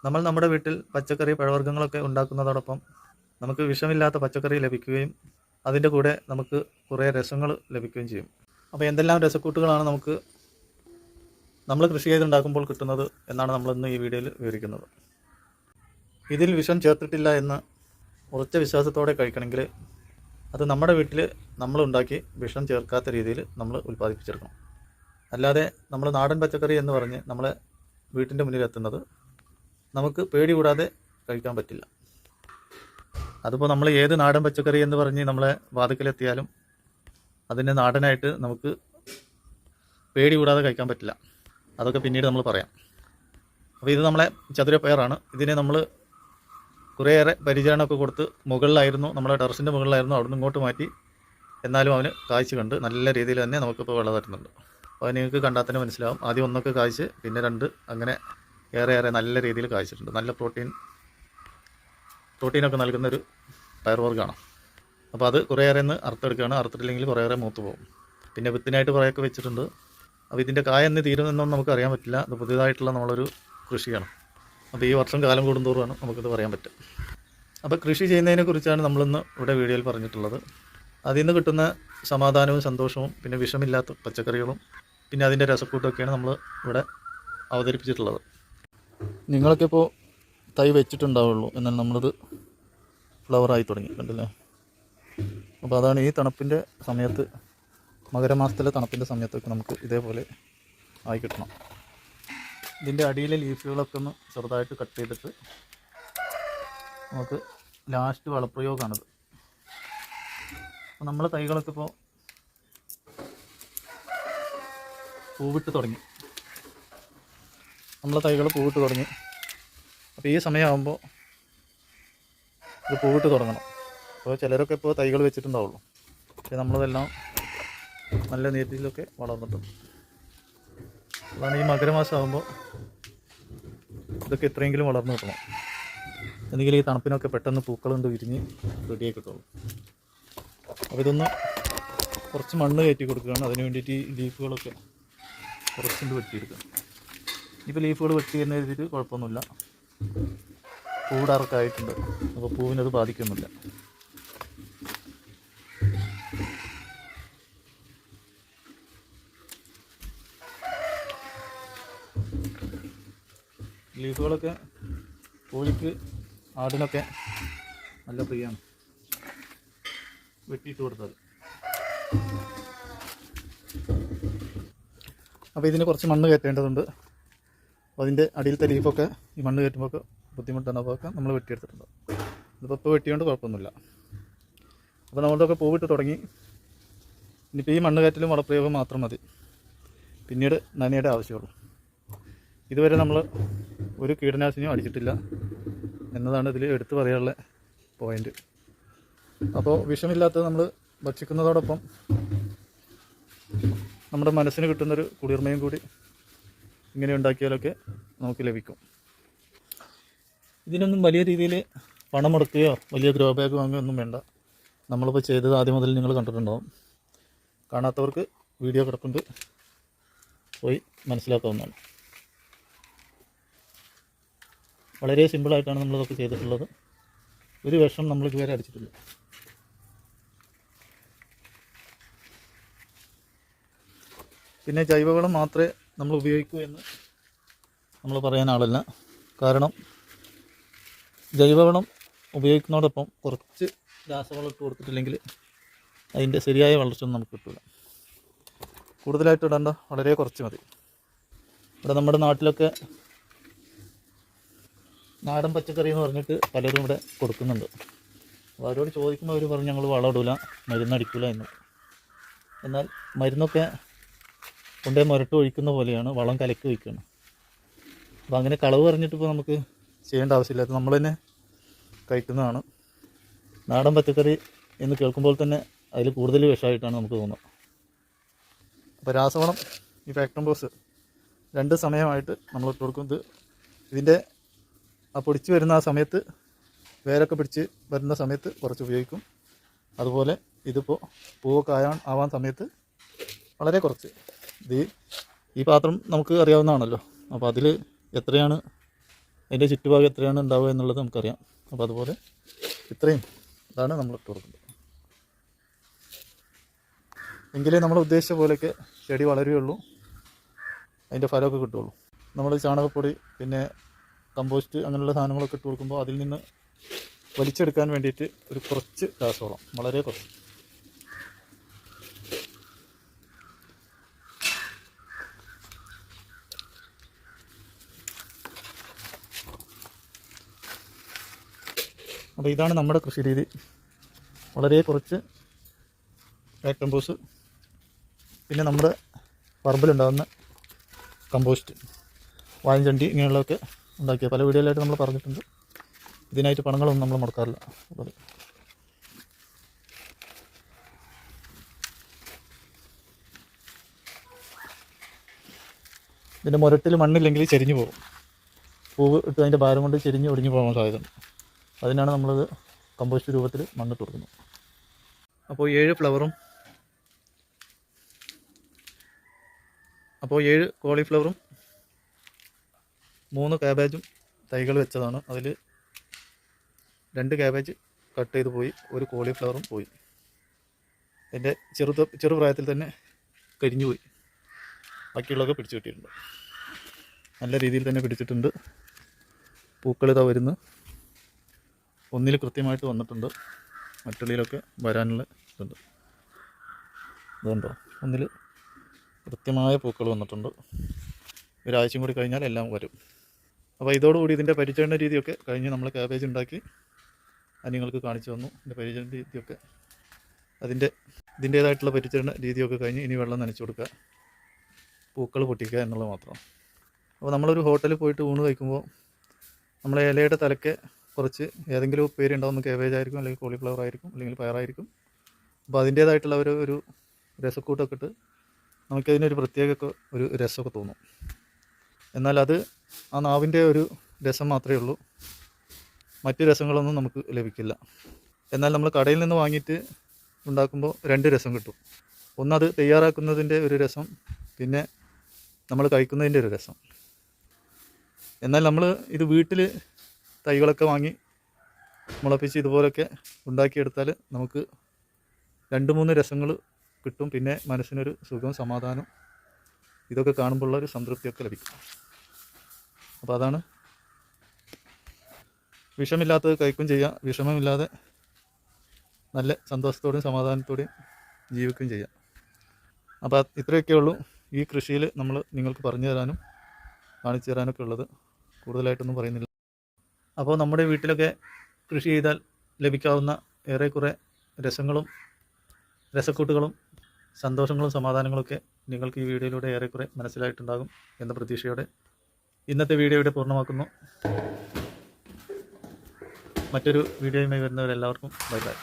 നമ്മൾ നമ്മുടെ വീട്ടിൽ പച്ചക്കറി പഴവർഗ്ഗങ്ങളൊക്കെ ഉണ്ടാക്കുന്നതോടൊപ്പം നമുക്ക് വിഷമില്ലാത്ത പച്ചക്കറി ലഭിക്കുകയും അതിൻ്റെ കൂടെ നമുക്ക് കുറേ രസങ്ങൾ ലഭിക്കുകയും ചെയ്യും. അപ്പോൾ എന്തെല്ലാം രസക്കൂട്ടുകളാണ് നമ്മൾ കൃഷി ചെയ്തുണ്ടാക്കുമ്പോൾ കിട്ടുന്നത് എന്നാണ് നമ്മളിന്ന് ഈ വീഡിയോയിൽ വിവരിക്കുന്നത്. ഇതിൽ വിഷം ചേർത്തിട്ടില്ല എന്ന് ഉറച്ച വിശ്വാസത്തോടെ കഴിക്കണമെങ്കിൽ അത് നമ്മുടെ വീട്ടിൽ നമ്മളുണ്ടാക്കി വിഷം ചേർക്കാത്ത രീതിയിൽ നമ്മൾ ഉൽപ്പാദിപ്പിച്ചെടുക്കണം. അല്ലാതെ നമ്മൾ നാടൻ പച്ചക്കറി എന്ന് പറഞ്ഞ് നമ്മളെ വീട്ടിൻ്റെ മുന്നിലെത്തുന്നത് നമുക്ക് പേടി കൂടാതെ കഴിക്കാൻ പറ്റില്ല. അതിപ്പോൾ നമ്മൾ ഏത് നാടൻ പച്ചക്കറി എന്ന് പറഞ്ഞ് നമ്മളെ വാതിക്കലെത്തിയാലും അതിൻ്റെ നാടനായിട്ട് നമുക്ക് പേടി കൂടാതെ കഴിക്കാൻ പറ്റില്ല. അതൊക്കെ പിന്നീട് നമ്മൾ പറയാം. അപ്പോൾ ഇത് നമ്മളെ ചതുരപ്പയറാണ്. ഇതിനെ നമ്മൾ കുറേയേറെ പരിചരണമൊക്കെ കൊടുത്ത് മുകളിലായിരുന്നു, നമ്മുടെ ടെറസിൻ്റെ മുകളിലായിരുന്നു, അവിടെ നിന്ന് ഇങ്ങോട്ട് മാറ്റി. എന്നാലും അവന് കായ്ച്ച് കണ്ട് നല്ല രീതിയിൽ തന്നെ നമുക്കിപ്പോൾ വിള തരുന്നുണ്ട്. അപ്പോൾ അത് നിങ്ങൾക്ക് കണ്ടാൽ തന്നെ മനസ്സിലാവും. ആദ്യം ഒന്നൊക്കെ കായ്ച്ച് പിന്നെ രണ്ട്, അങ്ങനെ ഏറെ നല്ല രീതിയിൽ കായ്ച്ചിട്ടുണ്ട്. നല്ല പ്രോട്ടീനൊക്കെ നൽകുന്നൊരു പയർവർഗ്ഗമാണ്. അപ്പോൾ അത് കുറേയേറെ ഒന്ന് അറുത്തെടുക്കുകയാണ്. അറുത്തിട്ടില്ലെങ്കിൽ കുറേയേറെ മൂത്ത് പോകും. പിന്നെ വിത്തിനായിട്ട് കുറേയൊക്കെ വെച്ചിട്ടുണ്ട്. അപ്പോൾ ഇതിൻ്റെ കായ എന്ന് തീരുമെന്നൊന്നും നമുക്ക് അറിയാൻ പറ്റില്ല. അത് പുതിയതായിട്ടുള്ള നമ്മളൊരു കൃഷിയാണ്. അപ്പോൾ ഈ വർഷം കാലം കൂടുന്തോറുമാണ് നമുക്കിത് പറയാൻ പറ്റും. അപ്പോൾ കൃഷി ചെയ്യുന്നതിനെ കുറിച്ചാണ് നമ്മളിന്ന് ഇവിടെ വീഡിയോയിൽ പറഞ്ഞിട്ടുള്ളത്. അതിൽ നിന്ന് കിട്ടുന്ന സമാധാനവും സന്തോഷവും പിന്നെ വിഷമില്ലാത്ത പച്ചക്കറികളും പിന്നെ അതിൻ്റെ രസക്കൂട്ടൊക്കെയാണ് നമ്മൾ ഇവിടെ അവതരിപ്പിച്ചിട്ടുള്ളത്. നിങ്ങളൊക്കെ ഇപ്പോൾ തൈ വെച്ചിട്ടുണ്ടാവുള്ളൂ, എന്നാൽ നമ്മളത് ഫ്ലവറായി തുടങ്ങി, കണ്ടില്ലേ? അപ്പോൾ അതാണ് ഈ തണുപ്പിൻ്റെ സമയത്ത്, മകരമാസത്തിലെ തണുപ്പിൻ്റെ സമയത്തൊക്കെ നമുക്ക് ഇതേപോലെ ആയി കിട്ടണം. ഇതിൻ്റെ അടിയിലെ ലീഫുകളൊക്കെ ഒന്ന് ചെറുതായിട്ട് കട്ട് ചെയ്തിട്ട് നമുക്ക് ലാസ്റ്റ് വളപ്രയോഗമാണിത്. അപ്പോൾ നമ്മളെ തൈകളൊക്കെ ഇപ്പോൾ പൂവിട്ട് തുടങ്ങി. അപ്പോൾ ഈ സമയമാകുമ്പോൾ ഇത് പൂവിട്ട് തുടങ്ങണം. അപ്പോൾ ചിലരൊക്കെ ഇപ്പോൾ തൈകൾ വെച്ചിട്ടുണ്ടാവുള്ളൂ. പക്ഷേ നമ്മളതെല്ലാം നല്ല രീതിയിലൊക്കെ വളർന്നിട്ടുണ്ട്. അതാണ് ഈ മകരമാസം ആകുമ്പോൾ ഇതൊക്കെ എത്രയെങ്കിലും വളർന്നു കിട്ടണം. എന്നെങ്കിൽ ഈ തണുപ്പിനൊക്കെ പെട്ടെന്ന് പൂക്കളുണ്ട് വിരിഞ്ഞ് റെഡിയായി കിട്ടുള്ളൂ. അപ്പോൾ ഇതൊന്ന് കുറച്ച് മണ്ണ് കയറ്റി കൊടുക്കുകയാണ്. അതിന് വേണ്ടിയിട്ട് ഈ ലീഫുകളൊക്കെ കുറച്ചുകൊണ്ട് വെട്ടിയെടുക്കുക. ഇപ്പോൾ ലീഫുകൾ വെട്ടി എന്ന് എഴുതിയിട്ട് കുഴപ്പമൊന്നുമില്ല. പൂവിടാറൊക്കെ ആയിട്ടുണ്ട്. അപ്പോൾ പൂവിനത് ബാധിക്കുന്നില്ല. ലീഫുകളൊക്കെ കോഴിക്ക് ആടിനൊക്കെ നല്ല പ്രിയമാണ്. വെട്ടിയിട്ട് കൊടുത്താൽ. അപ്പോൾ ഇതിന് കുറച്ച് മണ്ണ് കയറ്റേണ്ടതുണ്ട്. അപ്പോൾ അതിൻ്റെ അടിയിലത്തെ ലീഫൊക്കെ ഈ മണ്ണ് കയറ്റുമ്പോൾ ബുദ്ധിമുട്ടാണ്. അപ്പോൾ ഒക്കെ നമ്മൾ വെട്ടിയെടുത്തിട്ടുണ്ട്. ഇതിപ്പോൾ ഇപ്പോൾ വെട്ടിയോണ്ട് കുഴപ്പമൊന്നുമില്ല. അപ്പോൾ നമ്മളുടെയൊക്കെ പൂവിട്ട് തുടങ്ങി. ഇനിയിപ്പോൾ ഈ മണ്ണ് കയറ്റലും വളപ്രയോഗം മാത്രം മതി. പിന്നീട് നനയുടെ ആവശ്യമുള്ളൂ. ഇതുവരെ നമ്മൾ ഒരു കീടനാശിനിയും അടിച്ചിട്ടില്ല എന്നതാണ് ഇതിൽ എടുത്തു പറയാനുള്ള പോയിൻ്റ്. അപ്പോൾ വിഷമില്ലാത്തത് നമ്മൾ ഭക്ഷിക്കുന്നതോടൊപ്പം നമ്മുടെ മനസ്സിന് കിട്ടുന്നൊരു കുളിർമയും കൂടി ഇങ്ങനെ ഉണ്ടാക്കിയാലൊക്കെ നമുക്ക് ലഭിക്കും. ഇതിനൊന്നും വലിയ രീതിയിൽ പണം മുടക്കുകയോ വലിയ ഗ്രോ ബാഗ് വാങ്ങുകയോ ഒന്നും വേണ്ട. നമ്മളിപ്പോൾ ചെയ്തത് ആദ്യം മുതൽ നിങ്ങൾ കണ്ടിട്ടുണ്ടാവും. കാണാത്തവർക്ക് വീഡിയോ കിടപ്പുണ്ട്, പോയി മനസ്സിലാക്കാവുന്നതാണ്. വളരെ സിമ്പിളായിട്ടാണ് നമ്മളിതൊക്കെ ചെയ്തിട്ടുള്ളത്. ഒരു വിഷം നമ്മൾ ഇതുവരെ അടിച്ചിട്ടില്ല. പിന്നെ ജൈവവളം മാത്രമേ നമ്മൾ ഉപയോഗിക്കൂ എന്ന് നമ്മൾ പറയാൻ ആളല്ല. കാരണം ജൈവവളം ഉപയോഗിക്കുന്നതോടൊപ്പം കുറച്ച് രാസവളം ഇട്ട് കൊടുത്തിട്ടില്ലെങ്കിൽ അതിൻ്റെ ശരിയായ വളർച്ചയൊന്നും നമുക്ക് കിട്ടില്ല. കൂടുതലായിട്ട് ഇടേണ്ട, വളരെ കുറച്ച് മതി. ഇവിടെ നമ്മുടെ നാട്ടിലൊക്കെ നാടൻ പച്ചക്കറി എന്ന് പറഞ്ഞിട്ട് പലരും ഇവിടെ കൊടുക്കുന്നുണ്ട്. അപ്പോൾ അവരോട് ചോദിക്കുമ്പോൾ അവർ പറഞ്ഞ് ഞങ്ങൾ വളം ഇടില്ല, മരുന്നടിക്കില്ല എന്ന്. എന്നാൽ മരുന്നൊക്കെ കൊണ്ടേ മുരട്ട് ഒഴിക്കുന്ന പോലെയാണ്, വളം കലക്കി ഒഴിക്കുകയാണ്. അപ്പോൾ അങ്ങനെ കളവ് പറഞ്ഞിട്ടിപ്പോൾ നമുക്ക് ചെയ്യേണ്ട ആവശ്യമില്ല. അത് നമ്മൾ തന്നെ കഴിക്കുന്നതാണ്. നാടൻ പച്ചക്കറി എന്ന് കേൾക്കുമ്പോൾ തന്നെ അതിൽ കൂടുതൽ വിഷമായിട്ടാണ് നമുക്ക് തോന്നുന്നത്. അപ്പോൾ രാസവളം ഈ ഫാക്ടംബോസ് 2 സമയമായിട്ട് നമ്മൾ ഇട്ട് കൊടുക്കുന്നത്. ഇതിൻ്റെ ആ പൊടിച്ച് വരുന്ന ആ സമയത്ത്, വേരൊക്കെ പിടിച്ച് വരുന്ന സമയത്ത് കുറച്ച് ഉപയോഗിക്കും. അതുപോലെ ഇതിപ്പോൾ പൂവൊക്കെ ആവാൻ സമയത്ത് വളരെ കുറച്ച്. ഈ പാത്രം നമുക്ക് അറിയാവുന്നതാണല്ലോ. അപ്പോൾ അതിൽ എത്രയാണ് അതിൻ്റെ ചുറ്റുഭാഗം എത്രയാണ് ഉണ്ടാവുക എന്നുള്ളത് നമുക്കറിയാം. അപ്പോൾ അതുപോലെ ഇത്രയും ഇതാണ് നമ്മൾ ഇട്ട് കൊടുക്കുന്നത്. എങ്കിലേ നമ്മൾ ഉദ്ദേശിച്ച പോലെയൊക്കെ ചെടി വളരുകയുള്ളൂ, അതിൻ്റെ ഫലമൊക്കെ കിട്ടുകയുള്ളൂ. നമ്മൾ ചാണകപ്പൊടി പിന്നെ കമ്പോസ്റ്റ് അങ്ങനെയുള്ള സാധനങ്ങളൊക്കെ ഇട്ട് കൊടുക്കുമ്പോൾ അതിൽ നിന്ന് വലിച്ചെടുക്കാൻ വേണ്ടിയിട്ട് ഒരു കുറച്ച് രാസവളം, വളരെ കുറച്ച്. അപ്പോൾ ഇതാണ് നമ്മുടെ കൃഷി രീതി. വളരെ കുറച്ച് വേസ്റ്റ് കമ്പോസ്റ്റ്, പിന്നെ നമ്മുടെ പറമ്പിലുണ്ടാകുന്ന കമ്പോസ്റ്റ്, വാഴഞ്ചണ്ടി ഇങ്ങനെയുള്ളതൊക്കെ ഉണ്ടാക്കിയ പല വീഡിയോയിലായിട്ട് നമ്മൾ പറഞ്ഞിട്ടുണ്ട്. ഇതിനായിട്ട് പണങ്ങളൊന്നും നമ്മൾ മുടക്കാറില്ല. അപ്പോൾ ഇതിൻ്റെ മുരട്ടിൽ മണ്ണില്ലെങ്കിൽ ചെരിഞ്ഞു പോകും. പൂവ് ഇട്ട് അതിൻ്റെ ഭാരം കൊണ്ട് ചെരിഞ്ഞ് ഒടിഞ്ഞു പോകാൻ സാധ്യതയുണ്ട്. അതിനാണ് നമ്മളത് കമ്പോസ്റ്റ് രൂപത്തിൽ മണ്ണിട്ട് കൊടുക്കുന്നത്. അപ്പോൾ 7 ഫ്ലവറും 7 കോളിഫ്ലവറും 3 ക്യാബേജും തൈകൾ വെച്ചതാണ്. അതിൽ 2 ക്യാബേജ് കട്ട് ചെയ്ത് പോയി, 1 കോളിഫ്ലവറും പോയി. എൻ്റെ ചെറുപ്രായത്തിൽ തന്നെ കരിഞ്ഞു പോയി. ബാക്കിയുള്ളതൊക്കെ പിടിച്ചു കിട്ടിയിട്ടുണ്ട്. നല്ല രീതിയിൽ തന്നെ പിടിച്ചിട്ടുണ്ട്. പൂക്കളിതാ വരുന്നു. ഒന്നിൽ കൃത്യമായിട്ട് വന്നിട്ടുണ്ട്, മറ്റുള്ളിലൊക്കെ വരാനുള്ള ഇതുണ്ട്. ഇതുണ്ടോ, ഒന്നിൽ കൃത്യമായ പൂക്കൾ വന്നിട്ടുണ്ട്. ഒരാഴ്ചയും കൂടി കഴിഞ്ഞാൽ എല്ലാം വരും. അപ്പോൾ ഇതോടുകൂടി ഇതിൻ്റെ പരിചരണ രീതിയൊക്കെ കഴിഞ്ഞ് നമ്മൾ ക്യാബേജ് ഉണ്ടാക്കി അത് നിങ്ങൾക്ക് കാണിച്ചു തന്നു. ഇതിൻ്റെ പരിചരണ രീതിയൊക്കെ ഇതിൻ്റേതായിട്ടുള്ള പരിചരണ രീതിയൊക്കെ കഴിഞ്ഞ് ഇനി വെള്ളം നനച്ചു കൊടുക്കുക, പൂക്കൾ പൊട്ടിക്കുക എന്നുള്ളത് മാത്രം. അപ്പോൾ നമ്മളൊരു ഹോട്ടലിൽ പോയിട്ട് ഊണ് കഴിക്കുമ്പോൾ നമ്മളെ ഇലയുടെ തലയ്ക്ക് കുറച്ച് ഏതെങ്കിലും ഉപ്പേരി ഉണ്ടാകുന്ന ക്യാബേജ് ആയിരിക്കും, അല്ലെങ്കിൽ കോളിഫ്ലവർ ആയിരിക്കും, അല്ലെങ്കിൽ പയറായിരിക്കും. അപ്പോൾ അതിൻ്റേതായിട്ടുള്ള ഒരു രസക്കൂട്ടൊക്കെ ഇട്ട് നമുക്കതിനൊരു പ്രത്യേക ഒരു രസമൊക്കെ തോന്നും. എന്നാൽ അത് ആ നാവിൻ്റെ ഒരു രസം മാത്രമേ ഉള്ളൂ, മറ്റ് രസങ്ങളൊന്നും നമുക്ക് ലഭിക്കില്ല. എന്നാൽ നമ്മൾ കടയിൽ നിന്ന് വാങ്ങിയിട്ട് ഉണ്ടാക്കുമ്പോൾ 2 രസം കിട്ടും. ഒന്നത് തയ്യാറാക്കുന്നതിൻ്റെ ഒരു രസം, പിന്നെ നമ്മൾ കഴിക്കുന്നതിൻ്റെ ഒരു രസം. എന്നാൽ നമ്മൾ ഇത് വീട്ടിൽ തൈകളൊക്കെ വാങ്ങി മുളപ്പിച്ച് ഇതുപോലൊക്കെ ഉണ്ടാക്കിയെടുത്താൽ നമുക്ക് 2-3 രസങ്ങൾ കിട്ടും. പിന്നെ മനസ്സിനൊരു സുഖം, സമാധാനം, ഇതൊക്കെ കാണുമ്പോഴുള്ള ഒരു സംതൃപ്തിയൊക്കെ ലഭിക്കും. അപ്പോൾ അതാണ്, വിഷമില്ലാത്തത് കഴിക്കുകയും ചെയ്യാം, വിഷമമില്ലാതെ നല്ല സന്തോഷത്തോടെയും സമാധാനത്തോടെയും ജീവിക്കുകയും ചെയ്യാം. അപ്പോൾ ഇത്രയൊക്കെ ഉള്ളൂ ഈ കൃഷിയിൽ നമ്മൾ നിങ്ങൾക്ക് പറഞ്ഞു തരാനും കാണിച്ചു തരാനൊക്കെ ഉള്ളത്. കൂടുതലായിട്ടൊന്നും പറയുന്നില്ല. അപ്പോൾ നമ്മുടെ വീട്ടിലൊക്കെ കൃഷി ചെയ്താൽ ലഭിക്കാവുന്ന ഏറെക്കുറെ രസങ്ങളും രസക്കൂട്ടുകളും സന്തോഷങ്ങളും സമാധാനങ്ങളൊക്കെ നിങ്ങൾക്ക് ഈ വീഡിയോയിലൂടെ ഏറെക്കുറെ മനസ്സിലായിട്ടുണ്ടാകും എന്ന പ്രതീക്ഷയോടെ ഇന്നത്തെ വീഡിയോ ഇവിടെ പൂർണ്ണമാക്കുന്നു. മറ്റൊരു വീഡിയോയുമായി വരുന്നവരെല്ലാവർക്കും ബൈ ബൈ.